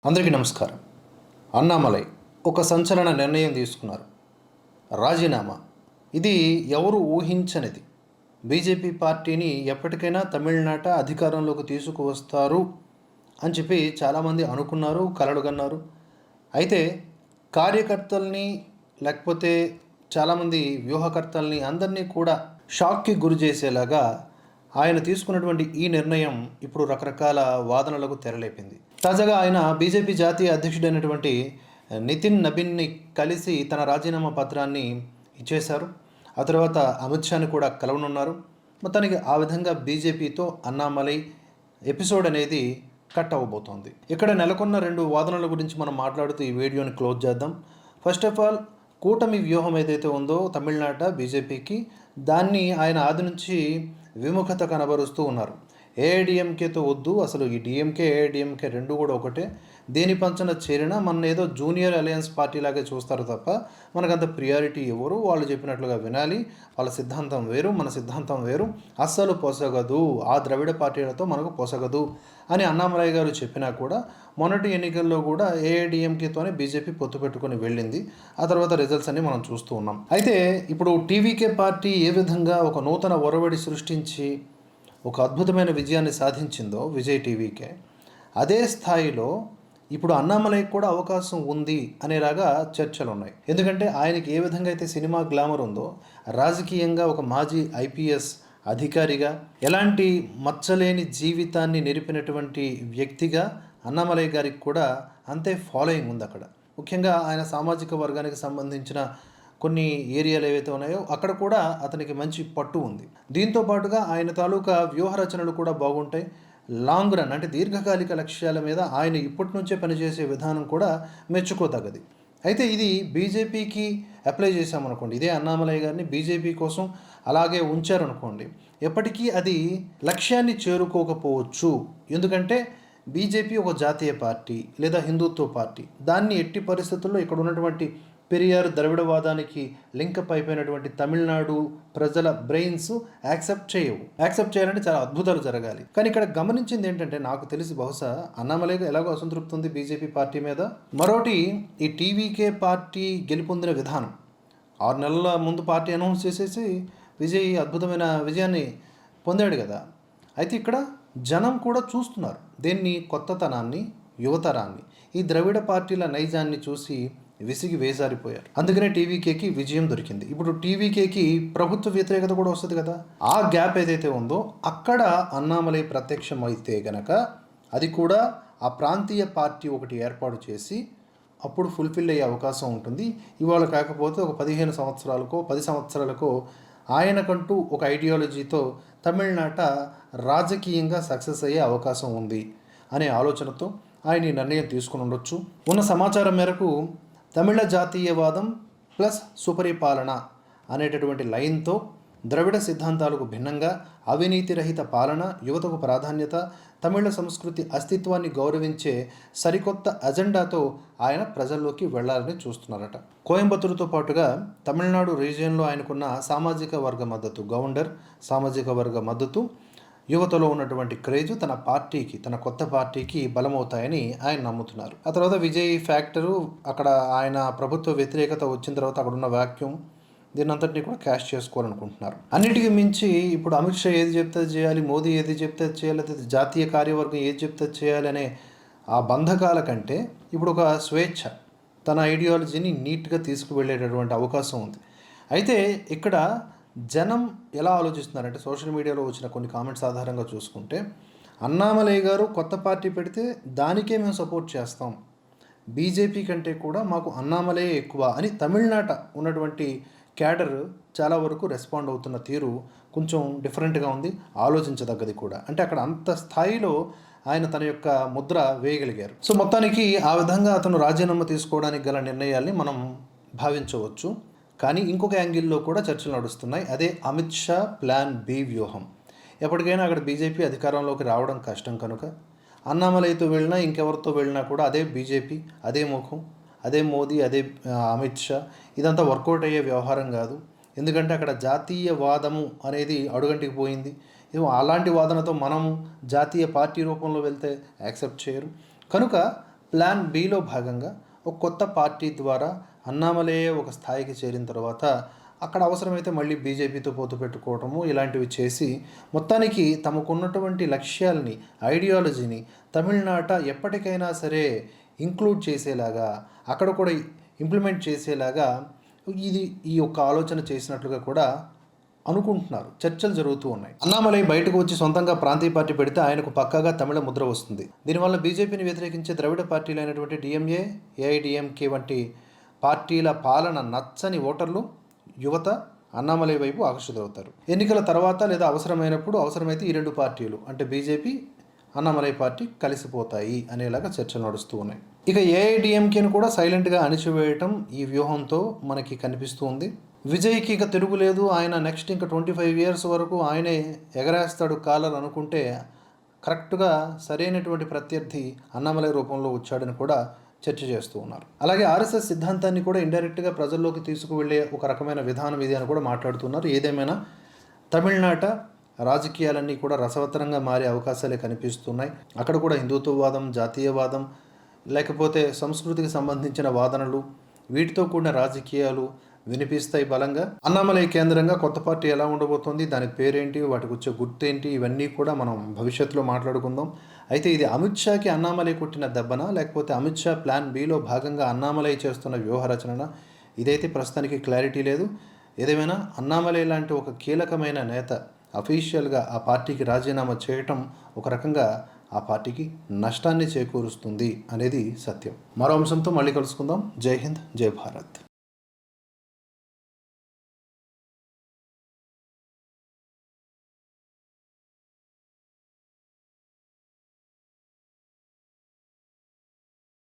అందరికీ నమస్కారం. అన్నామలై ఒక సంచలన నిర్ణయం తీసుకున్నారు. రాజీనామా. ఇది ఎవరు ఊహించనిది. బీజేపీ పార్టీని ఎప్పటికైనా తమిళనాట అధికారంలోకి తీసుకువస్తారు అని చెప్పి చాలామంది అనుకున్నారు, కలలుగన్నారు. అయితే కార్యకర్తల్ని లేకపోతే చాలామంది వ్యూహకర్తల్ని అందరినీ కూడా షాక్కి గురి చేసేలాగా ఆయన తీసుకున్నటువంటి ఈ నిర్ణయం ఇప్పుడు రకరకాల వాదనలకు తెరలేపింది. తాజాగా ఆయన బీజేపీ జాతీయ అధ్యక్షుడైనటువంటి నితిన్ నబీన్ని కలిసి తన రాజీనామా పత్రాన్ని ఇచ్చేశారు. ఆ తర్వాత అమిత్ షాని కూడా కలవనున్నారు. మొత్తానికి ఆ విధంగా బీజేపీతో అన్నామలై ఎపిసోడ్ అనేది కట్ అవ్వబోతోంది. ఇక్కడ నెలకొన్న రెండు వాదనల గురించి మనం మాట్లాడుతూ ఈ వీడియోని క్లోజ్ చేద్దాం. ఫస్ట్ ఆఫ్ ఆల్, కూటమి వ్యూహం ఏదైతే ఉందో తమిళనాట బీజేపీకి, దాన్ని ఆయన ఆది నుంచి విముఖత కనబరుస్తూ ఉన్నారు. ఏఐడిఎంకేతో వద్దు, అసలు ఈ డిఎంకే ఏఐడిఎంకే రెండు కూడా ఒకటే, దేని పంచన చేరినా మన ఏదో జూనియర్ అలయన్స్ పార్టీ లాగే చూస్తారు తప్ప మనకంత ప్రియారిటీ ఇవ్వరు, వాళ్ళు చెప్పినట్లుగా వినాలి, వాళ్ళ సిద్ధాంతం వేరు మన సిద్ధాంతం వేరు, అస్సలు పొసగదు, ఆ ద్రవిడ పార్టీలతో మనకు పొసగదు అని అన్నామలై గారు చెప్పినా కూడా మొన్నటి ఎన్నికల్లో కూడా ఏఐడిఎంకేతోనే బీజేపీ పొత్తు పెట్టుకొని వెళ్ళింది. ఆ తర్వాత రిజల్ట్స్ అన్ని మనం చూస్తూ ఉన్నాం. అయితే ఇప్పుడు టీవీకే పార్టీ ఏ విధంగా ఒక నూతన ఒరవడి సృష్టించి ఒక అద్భుతమైన విజయాన్ని సాధించిందో విజయ్ టీవీకే, అదే స్థాయిలో ఇప్పుడు అన్నామలైకి కూడా అవకాశం ఉంది అనేలాగా చర్చలు ఉన్నాయి. ఎందుకంటే ఆయనకి ఏ విధంగా అయితే సినిమా గ్లామర్ ఉందో, రాజకీయంగా ఒక మాజీ ఐపీఎస్ అధికారిగా ఎలాంటి మచ్చలేని జీవితాన్ని నిలిపినటువంటి వ్యక్తిగా అన్నామలై గారికి కూడా అంతే ఫాలోయింగ్ ఉంది అక్కడ. ముఖ్యంగా ఆయన సామాజిక వర్గానికి సంబంధించిన కొన్ని ఏరియాలు ఏవైతే ఉన్నాయో అక్కడ కూడా అతనికి మంచి పట్టు ఉంది. దీంతో పాటుగా ఆయన తాలూకా వ్యూహ రచనలు కూడా బాగుంటాయి. లాంగ్ రన్ అంటే దీర్ఘకాలిక లక్ష్యాల మీద ఆయన ఇప్పటి నుంచే పనిచేసే విధానం కూడా మెచ్చుకోదగ్గది. అయితే ఇది బీజేపీకి అప్లై చేశామనుకోండి, ఇదే అన్నామలై గారిని బీజేపీ కోసం అలాగే ఉంచారనుకోండి, ఎప్పటికీ అది లక్ష్యాన్ని చేరుకోకపోవచ్చు. ఎందుకంటే బీజేపీ ఒక జాతీయ పార్టీ లేదా హిందుత్వ పార్టీ, దాన్ని ఎట్టి పరిస్థితుల్లో ఇక్కడ ఉన్నటువంటి పెరియార్ ద్రవిడవాదానికి లింకప్ అయిపోయినటువంటి తమిళనాడు ప్రజల బ్రెయిన్స్ యాక్సెప్ట్ చేయాలంటే చాలా అద్భుతాలు జరగాలి. కానీ ఇక్కడ గమనించింది ఏంటంటే, నాకు తెలిసి బహుశా అన్నామలైగా ఎలాగో అసంతృప్తి ఉంది బీజేపీ పార్టీ మీద. మరోటి, ఈ టీవీకే పార్టీ గెలుపొందిన విధానం, 6 నెలల ముందు పార్టీ అనౌన్స్ చేసేసి విజయ్ అద్భుతమైన విజయాన్ని పొందాడు కదా. అయితే ఇక్కడ జనం కూడా చూస్తున్నారు దేన్ని, కొత్తతనాన్ని, యువతరాన్ని, ఈ ద్రవిడ పార్టీల నైజాన్ని చూసి విసిగి వేసారిపోయారు. అందుకనే టీవీకేకి విజయం దొరికింది. ఇప్పుడు టీవీకేకి ప్రభుత్వ వ్యతిరేకత కూడా వస్తుంది కదా. ఆ గ్యాప్ ఏదైతే ఉందో అక్కడ అన్నామలై ప్రత్యక్షమైతే గనక అది కూడా ఆ ప్రాంతీయ పార్టీ ఒకటి ఏర్పాటు చేసి అప్పుడు ఫుల్ఫిల్ అయ్యే అవకాశం ఉంటుంది. ఇవాళ కాకపోతే ఒక 15 సంవత్సరాలకో 10 సంవత్సరాలకో ఆయనకంటూ ఒక ఐడియాలజీతో తమిళనాట రాజకీయంగా సక్సెస్ అయ్యే అవకాశం ఉంది అనే ఆలోచనతో ఆయన ఈ నిర్ణయం తీసుకుని ఉండొచ్చు. ఉన్న సమాచారం మేరకు తమిళ జాతీయవాదం ప్లస్ సుపరిపాలన అనేటటువంటి లైన్తో ద్రవిడ సిద్ధాంతాలకు భిన్నంగా అవినీతి రహిత పాలన, యువతకు ప్రాధాన్యత, తమిళ సంస్కృతి అస్తిత్వాన్ని గౌరవించే సరికొత్త అజెండాతో ఆయన ప్రజల్లోకి వెళ్లాలని చూస్తున్నారట. కోయంబత్తూరుతో పాటుగా తమిళనాడు రీజియన్లో ఆయనకున్న సామాజిక వర్గ మద్దతు, గౌండర్ సామాజిక వర్గ మద్దతు, యువతలో ఉన్నటువంటి క్రేజు తన పార్టీకి, తన కొత్త పార్టీకి బలమవుతాయని ఆయన నమ్ముతున్నారు. ఆ తర్వాత విజయ్ ఫ్యాక్టరు, అక్కడ ఆయన ప్రభుత్వ వ్యతిరేకత వచ్చిన తర్వాత అక్కడ ఉన్న వాక్యూమ్, దీన్నంతటినీ కూడా క్యాష్ చేసుకోవాలనుకుంటున్నారు. అన్నిటికీ మించి ఇప్పుడు అమిత్ షా ఏది చెప్తే చేయాలి, మోదీ ఏది చెప్తే చేయాలి, జాతీయ కార్యవర్గం ఏది చెప్తే చేయాలి అనే ఆ బంధకాల కంటే ఇప్పుడు ఒక స్వేచ్ఛ, తన ఐడియాలజీని నీట్గా తీసుకువెళ్ళేటటువంటి అవకాశం ఉంది. అయితే ఇక్కడ జనం ఎలా ఆలోచిస్తున్నారంటే, సోషల్ మీడియాలో వచ్చిన కొన్ని కామెంట్స్ ఆధారంగా చూసుకుంటే, అన్నామలై గారు కొత్త పార్టీ పెడితే దానికే మేము సపోర్ట్ చేస్తాం, బీజేపీ కంటే కూడా మాకు అన్నామలై ఎక్కువ అని తమిళనాట ఉన్నటువంటి క్యాడర్ చాలా వరకు రెస్పాండ్ అవుతున్న తీరు కొంచెం డిఫరెంట్గా ఉంది, ఆలోచించదగ్గది కూడా. అంటే అక్కడ అంత స్థాయిలో ఆయన తన యొక్క ముద్ర వేయగలిగారు. సో మొత్తానికి ఆ విధంగా అతను రాజీనామా తీసుకోవడానికి గల నిర్ణయాల్ని మనం భావించవచ్చు. కానీ ఇంకొక యాంగిల్లో కూడా చర్చలు నడుస్తున్నాయి. అదే అమిత్ షా ప్లాన్ బి వ్యూహం. ఎప్పటికైనా అక్కడ బీజేపీ అధికారంలోకి రావడం కష్టం కనుక అన్నామలైతో వెళ్ళినా ఇంకెవరితో వెళ్ళినా కూడా అదే బీజేపీ, అదే ముఖం, అదే మోదీ, అదే అమిత్ షా, ఇదంతా వర్కౌట్ అయ్యే వ్యవహారం కాదు. ఎందుకంటే అక్కడ జాతీయవాదము అనేది అడుగంటికి పోయింది. ఏమో అలాంటి వాదనతో మనము జాతీయ పార్టీ రూపంలో వెళ్తే యాక్సెప్ట్ చేయరు. కనుక ప్లాన్ బిలో భాగంగా ఒక కొత్త పార్టీ ద్వారా అన్నామలై ఒక స్థాయికి చేరిన తర్వాత అక్కడ అవసరమైతే మళ్ళీ బీజేపీతో పొత్తు పెట్టుకోవటము ఇలాంటివి చేసి మొత్తానికి తమకున్నటువంటి లక్ష్యాలని, ఐడియాలజీని తమిళనాట ఎప్పటికైనా సరే ఇంక్లూడ్ చేసేలాగా, అక్కడ కూడా ఇంప్లిమెంట్ చేసేలాగా ఈ యొక్క ఆలోచన చేసినట్లుగా కూడా అనుకుంటున్నారు. చర్చలు జరుగుతూ ఉన్నాయి. అన్నామలై బయటకు వచ్చి సొంతంగా ప్రాంతీయ పార్టీ పెడితే ఆయనకు పక్కాగా తమిళ ముద్ర వస్తుంది. దీనివల్ల బీజేపీని వ్యతిరేకించే ద్రవిడ పార్టీలైనటువంటి డిఎంఏ, ఏఐడిఎంకే వంటి పార్టీల పాలన నచ్చని ఓటర్లు, యువత అన్నామలై వైపు ఆకర్షితులవుతారు. ఎన్నికల తర్వాత లేదా అవసరమైతే ఈ రెండు పార్టీలు అంటే బీజేపీ, అన్నామలై పార్టీ కలిసిపోతాయి అనేలాగా చర్చలు నడుస్తూ ఉన్నాయి. ఇక ఏఐడిఎంకేను కూడా సైలెంట్గా అణిచివేయటం ఈ వ్యూహంతో మనకి కనిపిస్తూ ఉంది. విజయ్కి ఇక తిరుగులేదు, ఆయన నెక్స్ట్ ఇంకా 25 years వరకు ఆయనే ఎగరేస్తాడు కాలర్ అనుకుంటే కరెక్ట్గా సరైనటువంటి ప్రత్యర్థి అన్నామలై రూపంలో వచ్చాడని కూడా చర్చ చేస్తూ ఉన్నారు. అలాగే ఆర్ఎస్ఎస్ సిద్ధాంతాన్ని కూడా ఇండైరెక్ట్గా ప్రజల్లోకి తీసుకువెళ్ళే ఒక రకమైన విధానం ఇది అని కూడా మాట్లాడుతున్నారు. ఏదేమైనా తమిళనాట రాజకీయాలన్నీ కూడా రసవత్తరంగా మారే అవకాశాలే కనిపిస్తున్నాయి. అక్కడ కూడా హిందుత్వవాదం, జాతీయవాదం, లేకపోతే సంస్కృతికి సంబంధించిన వాదనలు, వీటితో కూడిన రాజకీయాలు వినిపిస్తాయి బలంగా. అన్నామలై కేంద్రంగా కొత్త పార్టీ ఎలా ఉండబోతోంది, దానికి పేరేంటి, వాటికి వచ్చే గుర్తేంటి, ఇవన్నీ కూడా మనం భవిష్యత్తులో మాట్లాడుకుందాం. అయితే ఇది అమిత్ షాకి అన్నామలై కొట్టిన దెబ్బనా, లేకపోతే అమిత్ షా ప్లాన్ బిలో భాగంగా అన్నామలై చేస్తున్న వ్యూహరచన, ఇదైతే ప్రస్తుతానికి క్లారిటీ లేదు. ఏదేమైనా అన్నామలై లాంటి ఒక కీలకమైన నేత అఫీషియల్గా ఆ పార్టీకి రాజీనామా చేయటం ఒక రకంగా ఆ పార్టీకి నష్టాన్ని చేకూరుస్తుంది అనేది సత్యం. మరో అంశంతో మళ్ళీ కలుసుకుందాం. జై హింద్, జై భారత్.